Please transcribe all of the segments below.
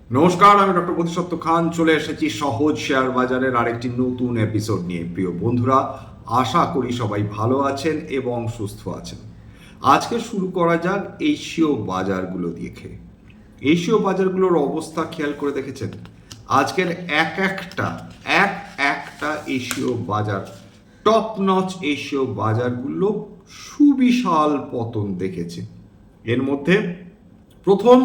নমস্কার, আমি ডক্টর প্রতিসত্য খান চলে এসেছি সহজ শেয়ার বাজারের আরেকটি নতুন এপিসোড নিয়ে। প্রিয় বন্ধুরা, আশা করি সবাই ভালো আছেন এবং সুস্থ আছেন। আজকে শুরু করা যাক এশীয় বাজারগুলো দেখে। এশীয় বাজারগুলোর অবস্থা খেয়াল করে দেখেছেন? আজকের এক একটা এশীয় বাজার, টপ নচ এশীয় বাজারগুলো সুবিশাল পতন দেখেছে। এর মধ্যে প্রথম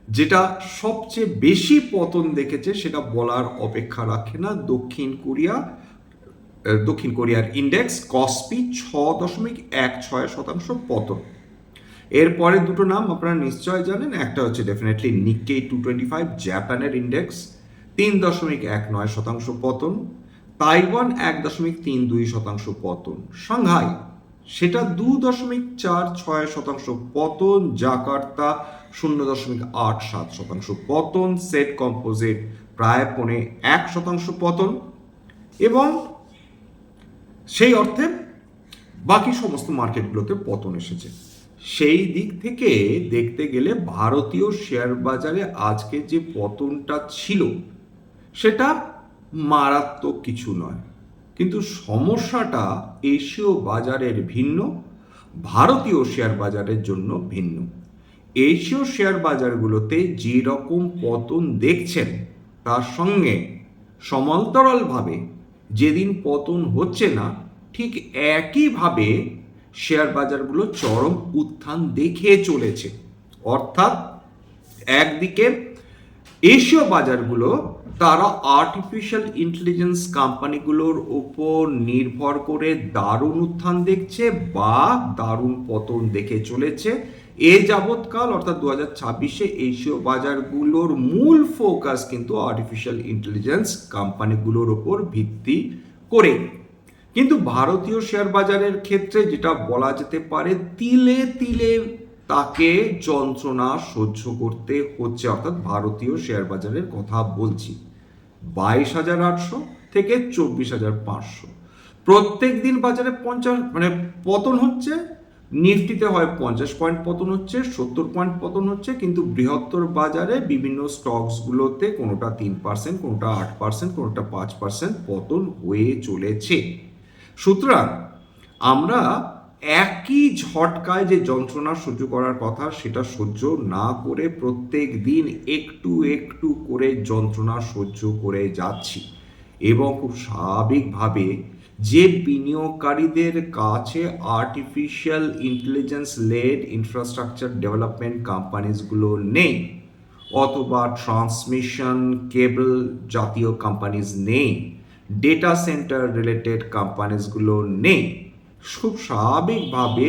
যেটা সবচেয়ে বেশি পতন দেখেছে সেটা বলার অপেক্ষা রাখে না, দক্ষিণ কোরিয়ার ইন্ডেক্স কসপি 6.16% পতন। এরপরে দুটো নাম আপনারা নিশ্চয় জানেন, একটা হচ্ছে ডেফিনেটলি নিক্কেই 225 জাপানের ইন্ডেক্স 3.19% পতন, তাইওয়ান 1.32% পতন, সাংহাই সেটা 2.46% পতন, জাকার্তা 0.87% পতন, সেট কম্পোজিট প্রায় 1% পতন। এবং সেই অর্থে বাকি সমস্ত মার্কেটগুলোতে পতন এসেছে। সেই দিক থেকে দেখতে গেলে ভারতীয় শেয়ার বাজারে আজকে যে পতনটা ছিল সেটা মারাত্মক কিছু নয়, কিন্তু সমস্যাটা এশীয় বাজারের ভিন্ন, ভারতীয় শেয়ার বাজারের জন্য ভিন্ন। এশীয় শেয়ার বাজারগুলোতে যে রকম পতন দেখছেন তার সঙ্গে সমান্তরালভাবে যেদিন পতন হচ্ছে না ঠিক একইভাবে শেয়ার বাজারগুলো চরম উত্থান দেখে চলেছে। অর্থাৎ একদিকে এশীয় বাজারগুলো তারা আর্টিফিশিয়াল ইন্টেলিজেন্স কোম্পানিগুলোর উপর নির্ভর করে দারুণ উত্থান দেখছে বা দারুণ পতন দেখে চলেছে। এ যাবৎকাল অর্থাৎ 2026-এ এশীয় বাজারগুলোর মূল ফোকাস কিন্তু আর্টিফিশিয়াল ইন্টেলিজেন্স কোম্পানিগুলোর উপর ভিত্তি করে। কিন্তু ভারতীয় শেয়ার বাজারের ক্ষেত্রে যেটা বলা যেতে পারে, তিলে তিলে তাকে যন্ত্রণা সহ্য করতে হচ্ছে। অর্থাৎ ভারতীয় শেয়ার বাজারের কথা বলছি, 22,800 থেকে 24,500 প্রত্যেক দিন বাজারে 50 পতন হচ্ছে। নিফটিতে হয় 50 পয়েন্ট পতন হচ্ছে, 70 পয়েন্ট পতন হচ্ছে, কিন্তু বৃহত্তর বাজারে বিভিন্ন স্টকসগুলোতে কোনোটা 3%, কোনোটা 8%, কোনোটা 5% পতন হয়ে চলেছে। সুতরাং আমরা একই ঝটকায় যে যন্ত্রণা সহ্য করার কথা সেটা সহ্য না করে প্রত্যেক দিন একটু একটু করে যন্ত্রণা সহ্য করে যাচ্ছি। এবং খুব স্বাভাবিকভাবে যে বিনিয়োগকারীদের কাছে artificial intelligence led infrastructure development কোম্পানিজগুলো নেই, অথবা ট্রান্সমিশন কেবল জাতীয় কোম্পানিজ নেই, ডেটা সেন্টার রিলেটেড কোম্পানিজগুলো নেই, খুব স্বাভাবিকভাবে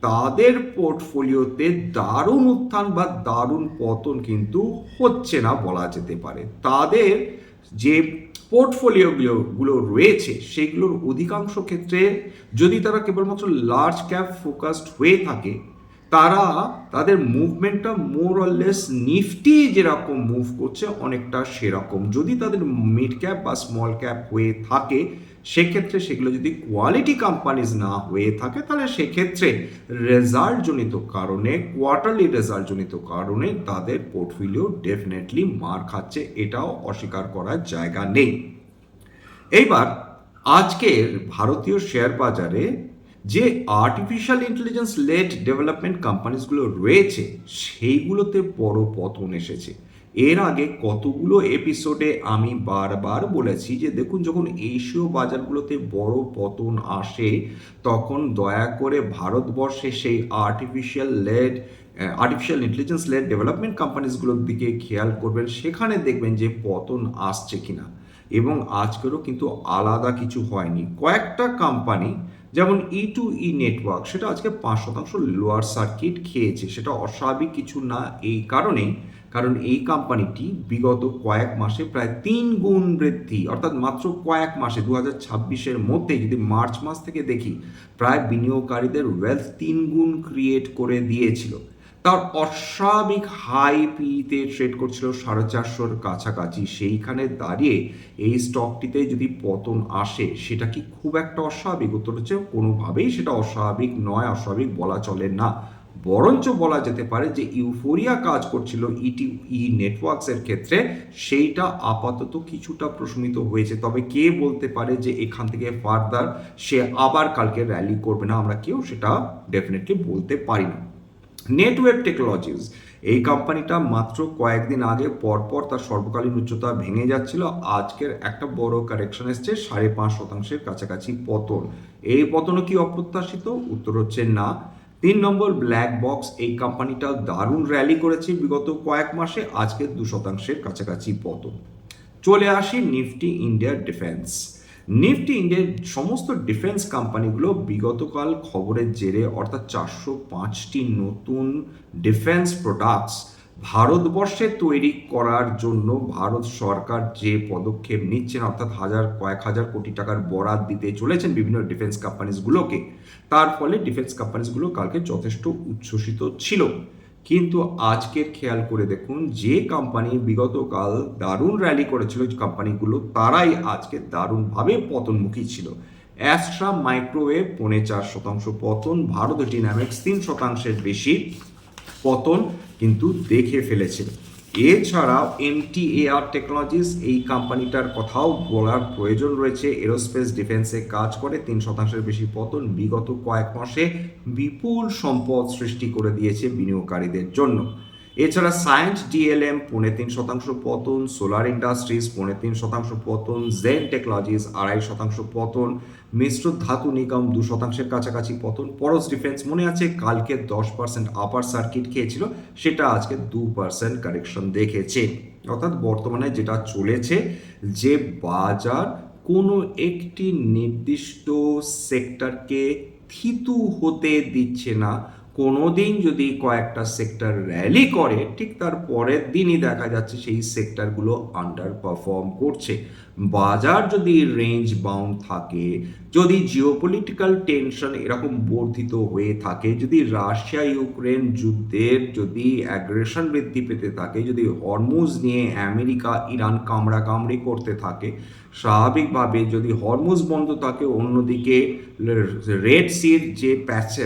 তাদের পোর্টফোলিওতে দারুণ উত্থান বা দারুণ পতন কিন্তু হচ্ছে না বলা যেতে পারে। তাদের যে পোর্টফোলিওগুলো রয়েছে সেগুলোর অধিকাংশ ক্ষেত্রে যদি তারা কেবলমাত্র লার্জ ক্যাপ ফোকাসড হয়ে থাকে, তারা তাদের মুভমেন্টটা মোর অর লেস নিফটি যেরকম মুভ করছে অনেকটা সেরকম। যদি তাদের মিড ক্যাপ বা স্মল ক্যাপ হয়ে থাকে সেক্ষেত্রে সেগুলো যদি কোয়ালিটি কোম্পানিজ না হয়ে থাকে তাহলে সেক্ষেত্রে রেজাল্টজনিত কারণে, কোয়ার্টারলি রেজাল্টজনিত কারণে তাদের পোর্টফোলিও ডেফিনেটলি মার খাচ্ছে, এটাও অস্বীকার করার জায়গা নেই। এইবার আজকের ভারতীয় শেয়ার বাজারে যে আর্টিফিশিয়াল ইন্টেলিজেন্স লেড ডেভেলপমেন্ট কোম্পানিজগুলো রয়েছে সেইগুলোতে বড় পতন এসেছে। এর আগে কতগুলো এপিসোডে আমি বারবার বলেছি যে দেখুন, যখন এশীয় বাজারগুলোতে বড় পতন আসে তখন দয়া করে ভারতবর্ষে সেই আর্টিফিশিয়াল ইন্টেলিজেন্স লেড ডেভেলপমেন্ট কোম্পানিজগুলোর দিকে খেয়াল করবেন, সেখানে দেখবেন যে পতন আসছে কিনা। এবং আজকেরও কিন্তু আলাদা কিছু হয়নি। কয়েকটা কোম্পানি যেমন E2E নেটওয়ার্ক, সেটা আজকে 5% লোয়ার সার্কিট খেয়েছে। সেটা অস্বাভাবিক কিছু না এই কারণ এই কোম্পানিটি বিগত কয়েক মাসে প্রায় 3 গুণ বৃদ্ধি, অর্থাৎ মাত্র কয়েক মাসে 2026-এর মধ্যে যদি মার্চ মাস থেকে দেখি, প্রায় বিনিয়োগকারীদের ওয়েলথ 3 গুণ ক্রিয়েট করে দিয়েছিল। তার অস্বাভাবিক হাই পিতে ট্রেড করছিল 450-র কাছাকাছি। সেইখানে দাঁড়িয়ে এই স্টকটিতে যদি পতন আসে সেটা কি খুব একটা অস্বাভাবিক? উত্তর হচ্ছে কোনোভাবেই সেটা অস্বাভাবিক নয়, অস্বাভাবিক বলা চলে না। বরঞ্চ বলা যেতে পারে যে ইউফোরিয়া কাজ করছিল ইটিই নেটওয়ার্কসের ক্ষেত্রে, সেইটা আপাতত কিছুটা প্রশমিত হয়েছে। তবে কে বলতে পারে যে এখান থেকে ফার্দার সে আবার কালকে র্যালি করবে না, আমরা কেউ সেটা ডেফিনেটলি বলতে পারি না। নেটওয়েব টেকনোলজিস, এই কোম্পানিটা মাত্র কয়েকদিন আগে পরপর তার সর্বকালীন উচ্চতা ভেঙে যাচ্ছিল, আজকের একটা বড় কারেকশন এসছে, 5.5% কাছাকাছি পতন। এই পতনও কি অপ্রত্যাশিত? উত্তর হচ্ছে না। 3 নম্বর ব্ল্যাক বক্স, এই কোম্পানিটা দারুণ র্যালি করেছে বিগত কয়েক মাসে, আজকে 2% কাছাকাছি পতন। চলে আসি নিফটি ইন্ডিয়া ডিফেন্স। নিফটি ইন্ডিয়ার সমস্ত ডিফেন্স কোম্পানিগুলো বিগতকাল খবরের জেরে, অর্থাৎ 405টি নতুন ডিফেন্স প্রোডাক্টস ভারতবর্ষে তৈরি করার জন্য ভারত সরকার যে পদক্ষেপ নিচ্ছেন, অর্থাৎ কয়েক হাজার কোটি টাকার বরাদ দিতে চলেছেন বিভিন্ন ডিফেন্স কোম্পানিজগুলোকে, তার ফলে ডিফেন্স কোম্পানিজগুলো কালকে যথেষ্ট উচ্ছ্বসিত ছিল। কিন্তু আজকের খেয়াল করে দেখুন, যে কোম্পানি বিগতকাল দারুণ র্যালি করেছিল কোম্পানিগুলো, তারাই আজকে দারুণভাবে পতনমুখী ছিল। অ্যাস্ট্রা মাইক্রোওয়েভ 4.5% পতন, ভারত ডাইনামিক্স 3%-এর বেশি পতন কিন্তু দেখে ফেলেছে। এছাড়াও এমটিএআর টেকনোলজিস, এই কোম্পানিটার কথাও বলার প্রয়োজন রয়েছে, এরোস্পেস ডিফেন্সে কাজ করে, 3%-এর বেশি পতন, বিগত কয়েক মাসে বিপুল সম্পদ সৃষ্টি করে দিয়েছে বিনিয়োগকারীদের জন্য। এছাড়া সায়েন্স ডিএলএম 3.5% পতন, সোলার ইন্ডাস্ট্রিজ 3.5% পতন, জেন টেকনোলজিস 2.5% পতন, মিশ্র ধাতু নিগম 2%-এর কাছাকাছি পতন। পরশ ডিফেন্স মনে আছে কালকে 10% আপার সার্কিট খেয়েছিল, সেটা আজকে 2% কারেকশন দেখেছে। অর্থাৎ বর্তমানে যেটা চলেছে যে বাজার কোনো একটি নির্দিষ্ট সেক্টরকে থিতু হতে দিচ্ছে না। কোনো দিন যদি কয়েকটা সেক্টর র্যালি করে, ঠিক তার পরের দিনই দেখা যাচ্ছে সেই সেক্টরগুলো আন্ডার পারফর্ম করছে। বাজার যদি রেঞ্জ বাউন্ড থাকে, যদি জিওপলিটিক্যাল টেনশন এরকম বর্ধিত হয়ে থাকে, যদি রাশিয়া ইউক্রেন যুদ্ধের যদি অ্যাগ্রেশন বৃদ্ধি পেতে থাকে, যদি হরমুজ নিয়ে আমেরিকা ইরান কামড়াকামড়ি করতে থাকে, স্বাভাবিকভাবে যদি হরমুজ বন্ধ থাকে, অন্যদিকে রেড সির যে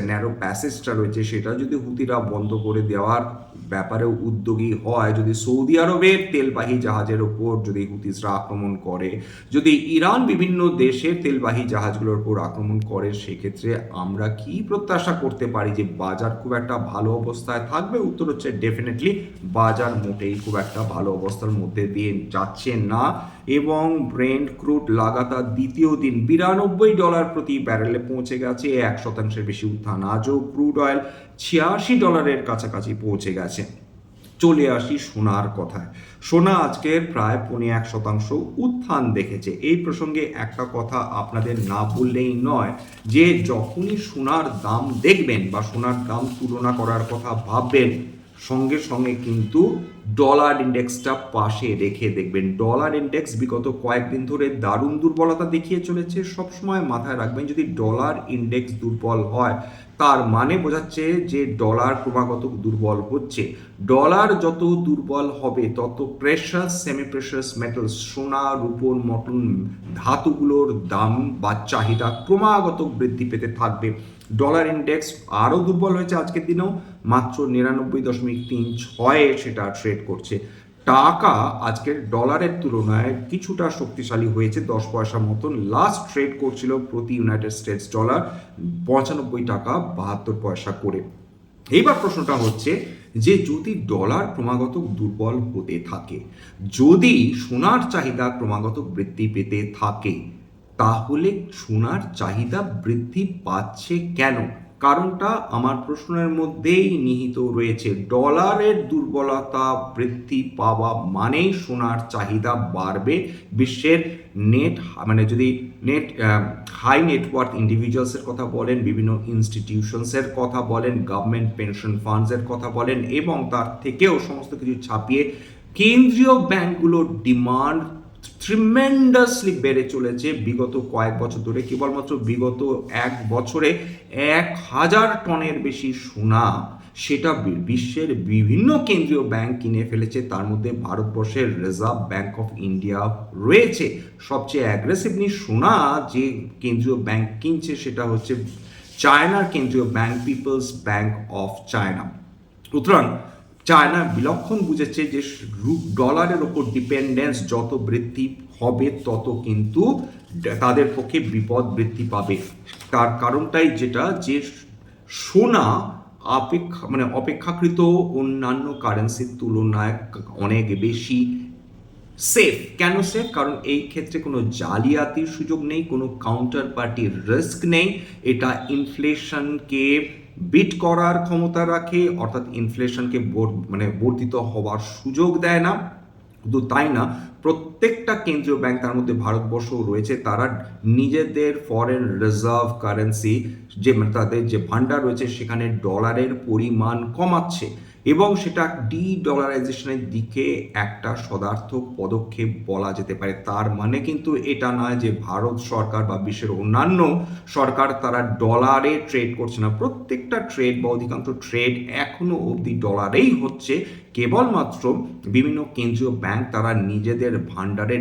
ন্যারো প্যাসেজটা রয়েছে সেটা যদি হুতিরা বন্ধ করে দেওয়ার ব্যাপারে উদ্যোগী হয়, যদি সৌদি আরবের তেলবাহী জাহাজের ওপর যদি হুতিসরা আক্রমণ করে, যদি ইরান বিভিন্ন দেশের তেলবাহী জাহাজগুলোর উপর আক্রমণ করে, সেক্ষেত্রে আমরা কি প্রত্যাশা করতে পারি যে বাজার খুব একটা ভালো অবস্থায় থাকবে? উত্তর হচ্ছে ডেফিনেটলি বাজার মোটেই খুব একটা ভালো অবস্থার মধ্যে দিয়ে যাচ্ছে না। এবং ব্রেন্ট ক্রুড লাগাতার দ্বিতীয় দিন $92 প্রতি ব্যারেলে পৌঁছে গেছে, 1%-এর বেশি উত্থান। আজও ক্রুড অয়েল $86 কাছাকাছি পৌঁছে গেছে। চলে আসি সোনার কথায়। সোনা আজকের প্রায় 1.25% উত্থান দেখেছে। এই প্রসঙ্গে একটা কথা আপনাদের না বললেই নয়, যে যখনই সোনার দাম দেখবেন বা সোনার দাম তুলনা করার কথা ভাববেন, সঙ্গে সঙ্গে কিন্তু ডলার ইন্ডেক্সটা পাশে রেখে দেখবেন। ডলার ইন্ডেক্স বিগত কয়েকদিন ধরে দারুণ দুর্বলতা দেখিয়ে চলেছে। সবসময় মাথায় রাখবেন, যদি ডলার ইন্ডেক্স দুর্বল হয়, তার মানে বোঝাচ্ছে যে ডলার ক্রমাগত দুর্বল হচ্ছে। ডলার যত দুর্বল হবে, তত প্রেশাস সেমি প্রেশাস মেটালস, সোনা রূপোর মতন ধাতুগুলোর দাম বা চাহিদা ক্রমাগত বৃদ্ধি পেতে থাকবে। ডলার ইন্ডেক্স আরও দুর্বল হয়েছে আজকের দিনেও, মাত্র 99.36 সেটা ট্রেড করছে। টাকা আজকের ডলারের তুলনায় কিছুটা শক্তিশালী হয়েছে, 10 পয়সা মতন। লাস্ট ট্রেড করছিল প্রতি ইউনাইটেড স্টেটস ডলার 95.72 করে। এইবার প্রশ্নটা হচ্ছে যে যদি ডলার ক্রমাগত দুর্বল হতে থাকে, যদি সোনার চাহিদা ক্রমাগত বৃদ্ধি পেতে থাকে, তাহলে সোনার চাহিদা বৃদ্ধি পাচ্ছে কেন? কারণটা আমার প্রশ্নের মধ্যেই নিহিত রয়েছে। ডলারের দুর্বলতা বৃদ্ধি পাওয়া মানেই সোনার চাহিদা বাড়বে। বিশ্বের যদি হাই নেটওয়ার্থ ইন্ডিভিজুয়ালসের কথা বলেন, বিভিন্ন ইনস্টিটিউশনসের কথা বলেন, গভর্নমেন্ট পেনশন ফান্ডসের কথা বলেন, এবং তার থেকেও সমস্ত কিছু ছাপিয়ে কেন্দ্রীয় ব্যাংকগুলোর ডিমান্ড ট্রিমেন্ডাসলি বেড়ে চলেছে বিগত কয়েক বছর ধরে। কেবলমাত্র বিগত 1 বছরে 1000 টনের বেশি সোনা সেটা বিশ্বের বিভিন্ন কেন্দ্রীয় ব্যাংক কিনে ফেলেছে। তার মধ্যে ভারতবর্ষের রিজার্ভ ব্যাংক অফ ইন্ডিয়া রয়েছে। সবচেয়ে অ্যাগ্রেসিভলি সোনা যে কেন্দ্রীয় ব্যাংক কিনছে সেটা হচ্ছে চায়নার কেন্দ্রীয় bank People's Bank of China. সুতরাং চায়না বিলক্ষণ বুঝেছে যে ডলারের ওপর ডিপেন্ডেন্স যত বৃদ্ধি হবে তত কিন্তু তাদের পক্ষে বিপদ বৃদ্ধি পাবে। তার কারণটাই যেটা যে সোনা অপেক্ষাকৃত অন্যান্য কারেন্সির তুলনায় অনেক বেশি সেফ। কেন সেফ? কারণ এই ক্ষেত্রে কোনো জালিয়াতির সুযোগ নেই, কোনো কাউন্টার পার্টির রিস্ক নেই। এটা ইনফ্লেশনকে বিট করার ক্ষমতা রাখে, অর্থাৎ ইনফ্লেশনকে বর্ধিত হওয়ার সুযোগ দেয় না। শুধু তাই না, প্রত্যেকটা কেন্দ্রীয় ব্যাংক, তার মধ্যে ভারতবর্ষ রয়েছে, তারা নিজেদের ফরেন রিজার্ভ কারেন্সি তাদের যে ভান্ডার রয়েছে সেখানে ডলারের পরিমাণ কমাচ্ছে এবং সেটা ডলারাইজেশনের দিকে একটা সদার্থক পদক্ষেপ বলা যেতে পারে। তার মানে কিন্তু এটা নয় যে ভারত সরকার বা বিশ্বের অন্যান্য সরকার তারা ডলারে ট্রেড করছে না। প্রত্যেকটা ট্রেড বা অধিকাংশ ট্রেড এখনো অবধি ডলারেই হচ্ছে। কেবলমাত্র বিভিন্ন কেন্দ্রীয় ব্যাংক তারা নিজেদের ভান্ডারে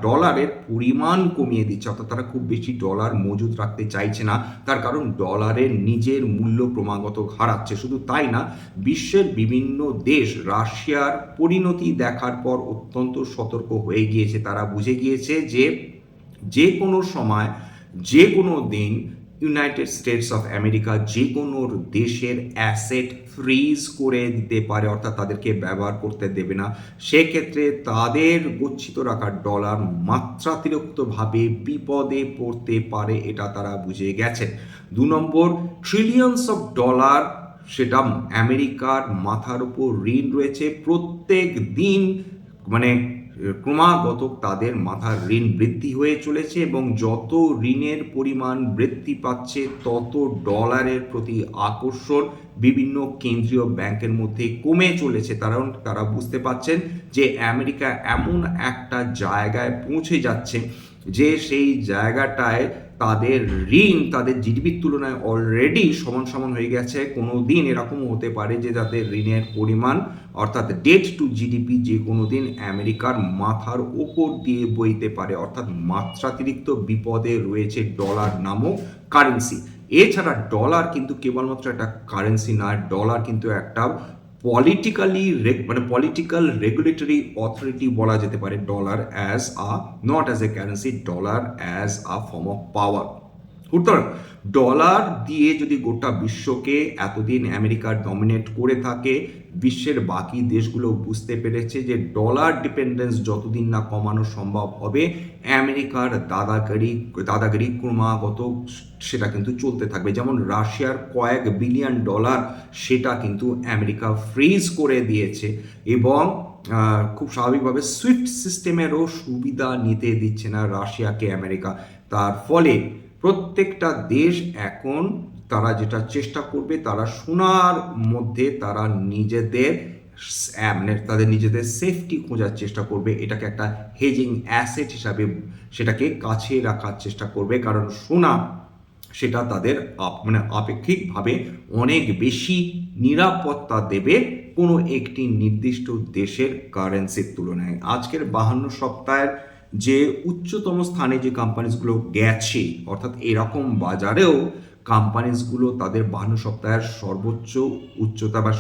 ডলারের পরিমাণ কমিয়ে দিচ্ছে, অর্থাৎ তারা খুব বেশি ডলার মজুদ রাখতে চাইছে না। তার কারণ ডলারের নিজের মূল্য ক্রমাগত হারাচ্ছে। শুধু তাই না, বিশ্বের বিভিন্ন দেশ রাশিয়ার পরিণতি দেখার পর অত্যন্ত সতর্ক হয়ে গিয়েছে। তারা বুঝে গিয়েছে যে কোনো সময়, যে কোনো দিন ইউনাইটেড স্টেটস অফ আমেরিকা যে কোনো দেশের অ্যাসেট ফ্রিজ করে দিতে পারে, অর্থাৎ তাদেরকে ব্যবহার করতে দেবে না। সেক্ষেত্রে তাদের গচ্ছিত রাখা ডলার মাত্রাতিরিক্তভাবে বিপদে পড়তে পারে, এটা তারা বুঝে গেছে। 2 নম্বর, ট্রিলিয়নস অফ ডলার সেটা আমেরিকার মাথার উপর ঋণ রয়েছে। প্রত্যেক দিন ক্রমাগত তাদের মাথার ঋণ বৃদ্ধি হয়ে চলেছে এবং যত ঋণের পরিমাণ বৃদ্ধি পাচ্ছে তত ডলারের প্রতি আকর্ষণ বিভিন্ন কেন্দ্রীয় ব্যাংকের মধ্যে কমে চলেছে। কারণ তারা বুঝতে পারছেন যে আমেরিকা এমন একটা জায়গায় পৌঁছে যাচ্ছে যে সেই জায়গাটায় তাদের ঋণ তাদের জিডিপির তুলনায় অলরেডি সমান হয়ে গেছে। কোনো দিন এরকমও হতে পারে যে তাদের ঋণের পরিমাণ, অর্থাৎ ডেট টু জিডিপি, যে কোনো দিন আমেরিকার মাথার ওপর দিয়ে বইতে পারে। অর্থাৎ মাত্রাতিরিক্ত বিপদে রয়েছে ডলার নামক কারেন্সি। এছাড়া ডলার কিন্তু কেবলমাত্র একটা কারেন্সি নয়, ডলার কিন্তু একটা পলিটিক্যাল রেগুলেটরি অথরিটি বলা যেতে পারে। Dollar not as a currency, dollar as a form of power. সুতরাং ডলার দিয়ে যদি গোটা বিশ্বকে এতদিন আমেরিকা ডমিনেট করে থাকে, বিশ্বের বাকি দেশগুলো বুঝতে পেরেছে যে ডলার ডিপেন্ডেন্স যতদিন না কমানো সম্ভব হবে, আমেরিকার দাদাগিরি ক্রমাগত সেটা কিন্তু চলতে থাকবে। যেমন রাশিয়ার কয়েক বিলিয়ন ডলার সেটা কিন্তু আমেরিকা ফ্রিজ করে দিয়েছে এবং খুব স্বাভাবিকভাবে সুইফট সিস্টেমেরও সুবিধা নিতে দিচ্ছে না রাশিয়াকে আমেরিকা। তার ফলে প্রত্যেকটা দেশ এখন তারা যেটা চেষ্টা করবে, তারা সোনার মধ্যে তারা তাদের নিজেদের সেফটি খোঁজার চেষ্টা করবে। এটাকে একটা হেজিং অ্যাসেট হিসাবে সেটাকে কাছে রাখার চেষ্টা করবে, কারণ সোনা সেটা তাদের আপেক্ষিকভাবে অনেক বেশি নিরাপত্তা দেবে কোনো একটি নির্দিষ্ট দেশের কারেন্সির তুলনায়। আজকের 52 সপ্তাহের যে উচ্চতম স্থানে যে কোম্পানিজগুলো গেছে, অর্থাৎ এরকম বাজারেও কোম্পানিজগুলো তাদের 52 সপ্তাহের সর্বোচ্চ উচ্চতা বা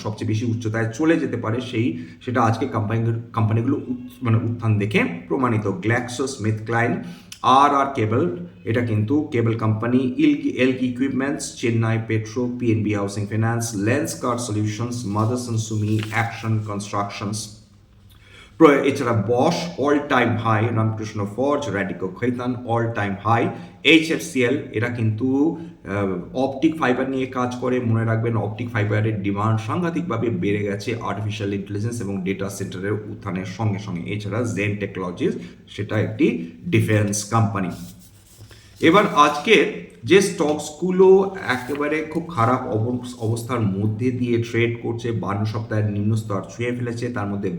সবচেয়ে বেশি উচ্চতায় চলে যেতে পারে, সেটা আজকে কোম্পানিগুলো উত্থান দেখে প্রমাণিত। গ্ল্যাক্সোস্মিথক্লাইন, আর কেবল, এটা কিন্তু cable company, Elgi equipments, Chennai Petro, PNB housing finance, Lenskart solutions, Motherson Sumi, action constructions. এছাড়া Bosch all time high, Ramkrishna Forge, Radico Khaitan all time high, HFCL এরা কিন্তু অপটিক ফাইবার নিয়ে কাজ করে। মনে রাখবেন, অপটিক ফাইবারের ডিমান্ড সাংঘাতিকভাবে বেড়ে গেছে আর্টিফিশিয়াল ইন্টেলিজেন্স এবং ডেটা সেন্টারের উত্থানের সঙ্গে সঙ্গে। এছাড়া জেন টেকনোলজিস, সেটা একটি ডিফেন্স কোম্পানি। এবার আজকে যে স্টকসগুলো একেবারে খুব খারাপ অবস্থার মধ্যে দিয়ে ট্রেড করছে, 52 সপ্তাহের নিম্ন স্তর ছুঁয়ে ফেলেছে, তার মধ্যে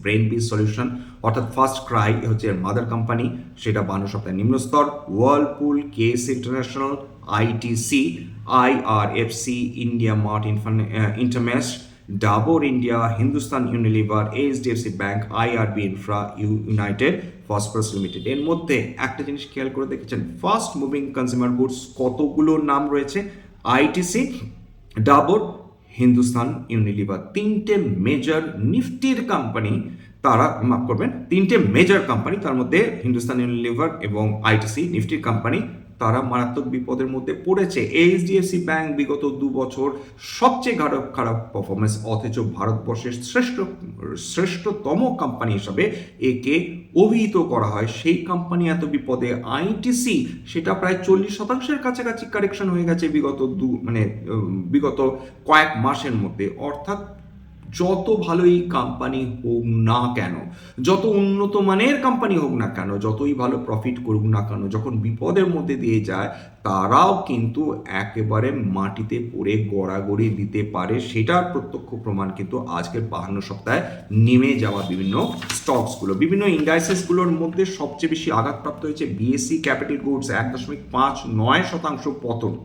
ব্রেনবিজ সলিউশন অর্থাৎ ফার্স্ট ক্রাই হচ্ছে মাদার কোম্পানি, সেটা 52 সপ্তাহের নিম্ন স্তর। Whirlpool, case international, ITC, IRFC, India Mart Intermesh, Dabur India, Hindustan Unilever, HDFC bank, IRB infra, United Phosphorus Limited. এর মধ্যে একটা জিনিস খেয়াল করে দেখেছেন, ফাস্ট মুভিং কনজিউমার গুডস কতগুলো নাম রয়েছে? আইটিসি, ডাবর, হিন্দুস্তান ইউনিলিভার, তিনটে মেজর নিফটির কোম্পানি। তারা মাফ করবেন, তিনটে মেজর কোম্পানি, তার মধ্যে হিন্দুস্তান ইউনিলিভার এবং আইটিসি নিফটির কোম্পানি, তারা মারাত্মক বিপদের মধ্যে পড়েছে। এইচডিএফসি ব্যাংক বিগত 2 বছর সবচেয়ে খারাপ পারফরমেন্স, অথচ ভারতবর্ষের শ্রেষ্ঠতম কোম্পানি হিসাবে একে অভিহিত করা হয়। সেই কোম্পানি এত বিপদে। আইটিসি সেটা প্রায় 40% কাছাকাছি কারেকশন হয়ে গেছে বিগত কয়েক মাসের মধ্যে। অর্থাৎ যত ভালোই কোম্পানি হোক না কেন, যত উন্নত মানের কোম্পানি হোক না কেন, যতই ভালো প্রফিট করুক না কেন, যখন বিপদের মধ্যে দিয়ে যায় তারাও কিন্তু একেবারে মাটিতে পড়ে গড়াগড়ি দিতে পারে। সেটার প্রত্যক্ষ প্রমাণ কিন্তু আজকের 52 সপ্তাহে নেমে যাওয়া বিভিন্ন স্টকসগুলো, বিভিন্ন ইন্ডাইসেসগুলোর মধ্যে সবচেয়ে বেশি আঘাতপ্রাপ্ত হয়েছে বিএসসি ক্যাপিটাল গুডস, 1.59% পতন।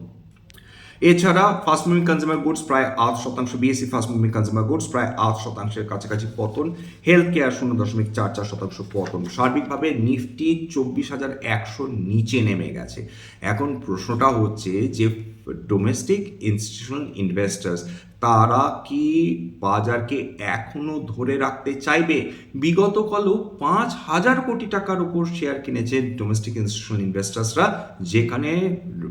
এছাড়া ফাস্ট মুভিং কনজিউমার গুডস প্রায় 8%, BSc fast moving consumer goods প্রায় 8%-এর কাছাকাছি পতন। হেলথ কেয়ার 0.44% পতন। সার্বিকভাবে নিফটি 24,100 নিচে নেমে গেছে। এখন প্রশ্নটা হচ্ছে যে ডোমেস্টিক ইনস্টিটিউশনাল ইনভেস্টার্স তারা কি বাজারকে এখনো ধরে রাখতে চাইবে? বিগতকালও 5,000 কোটি টাকার উপর শেয়ার কিনেছে ডোমেস্টিক ইনস্টিটিউশনাল ইনভেস্টার্সরা, যেখানে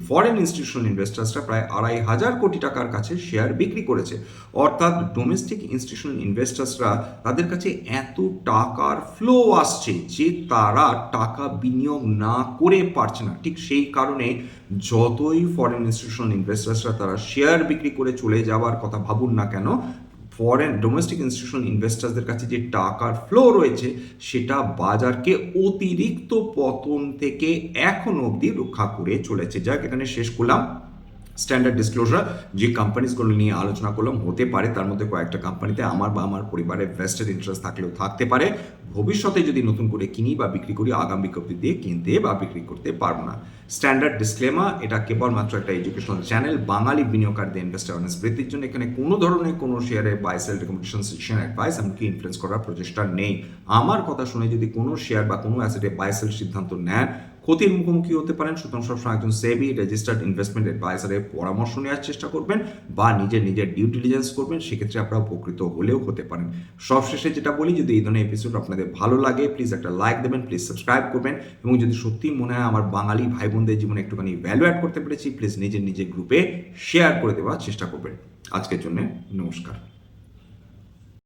ফরেন ইনস্টিটিউশনাল ইনভেস্টার্সরা প্রায় 2,500 কোটি টাকার কাছে শেয়ার বিক্রি করেছে। অর্থাৎ ডোমেস্টিক ইনস্টিটিউশনাল ইনভেস্টার্সরা তাদের কাছে এত টাকার ফ্লো আসছে যে তারা টাকা বিনিয়োগ না করে পারছে না। ঠিক সেই কারণে যতই ফরেন ইনস্টিটিউশনাল ইনভেস্টার্সরা তারা শেয়ার বিক্রি করে চলে যাওয়ার কথা ভাবুন না কেন, ডোমেস্টিক ইনস্টিটিউশনাল ইনভেস্টার্সদের কাছে যে টাকার ফ্লো রয়েছে সেটা বাজারকে অতিরিক্ত পতন থেকে এখনো অবধি রক্ষা করে চলেছে। যাক, এখানে শেষ করলাম। স্ট্যান্ডার্ড ডিসক্লোজার যে কোম্পানিজগুলো নিয়ে আলোচনা করলাম, হতে পারে তার মধ্যে কয়েকটা কোম্পানিতে আমার বা আমার পরিবারের ভেস্টেড ইন্টারেস্ট থাকলেও থাকতে পারে। ভবিষ্যতে যদি নতুন করে কিনি বা বিক্রি করি, আগাম বিজ্ঞপ্তি দিয়ে কিনতে বা বিক্রি করতে পারবো না। স্ট্যান্ডার্ড ডিসক্লেমার, এটা কেবলমাত্র একটা এডুকেশনাল চ্যানেল। বাঙালি বিনিয়োগকারীদের ইনভেস্টার অ্যাওয়ারনেস বৃদ্ধির জন্য এখানে কোনো ধরনের কোনো শেয়ারে buy sell recommendation, section advice এমনকি ইনফ্লুয়েন্স করার প্রচেষ্টা নেই। আমার কথা শুনে যদি কোনো শেয়ার বা কোনো অ্যাসেটে বাই সেল সিদ্ধান্ত নেন, ক্ষতির মুখোমুখি হতে পারেন। সুতরাং সবসময় একজন সেবি রেজিস্টার্ড ইনভেস্টমেন্ট অ্যাডভাইজারের পরামর্শ নেওয়ার চেষ্টা করবেন বা নিজের ডিউ ডিলিজেন্স করবেন, সেক্ষেত্রে আপনারা উপকৃত হলেও হতে পারেন। সবশেষে যেটা বলি, যদি এই ধরনের এপিসোড আপনাদের ভালো লাগে প্লিজ একটা লাইক দেবেন, প্লিজ সাবস্ক্রাইব করবেন, এবং যদি সত্যিই মনে হয় আমার বাঙালি ভাই বোনদের জীবনে একটুখানি ভ্যালু অ্যাড করতে পেরেছি, প্লিজ নিজের গ্রুপে শেয়ার করে দেওয়ার চেষ্টা করবেন। আজকের জন্য নমস্কার।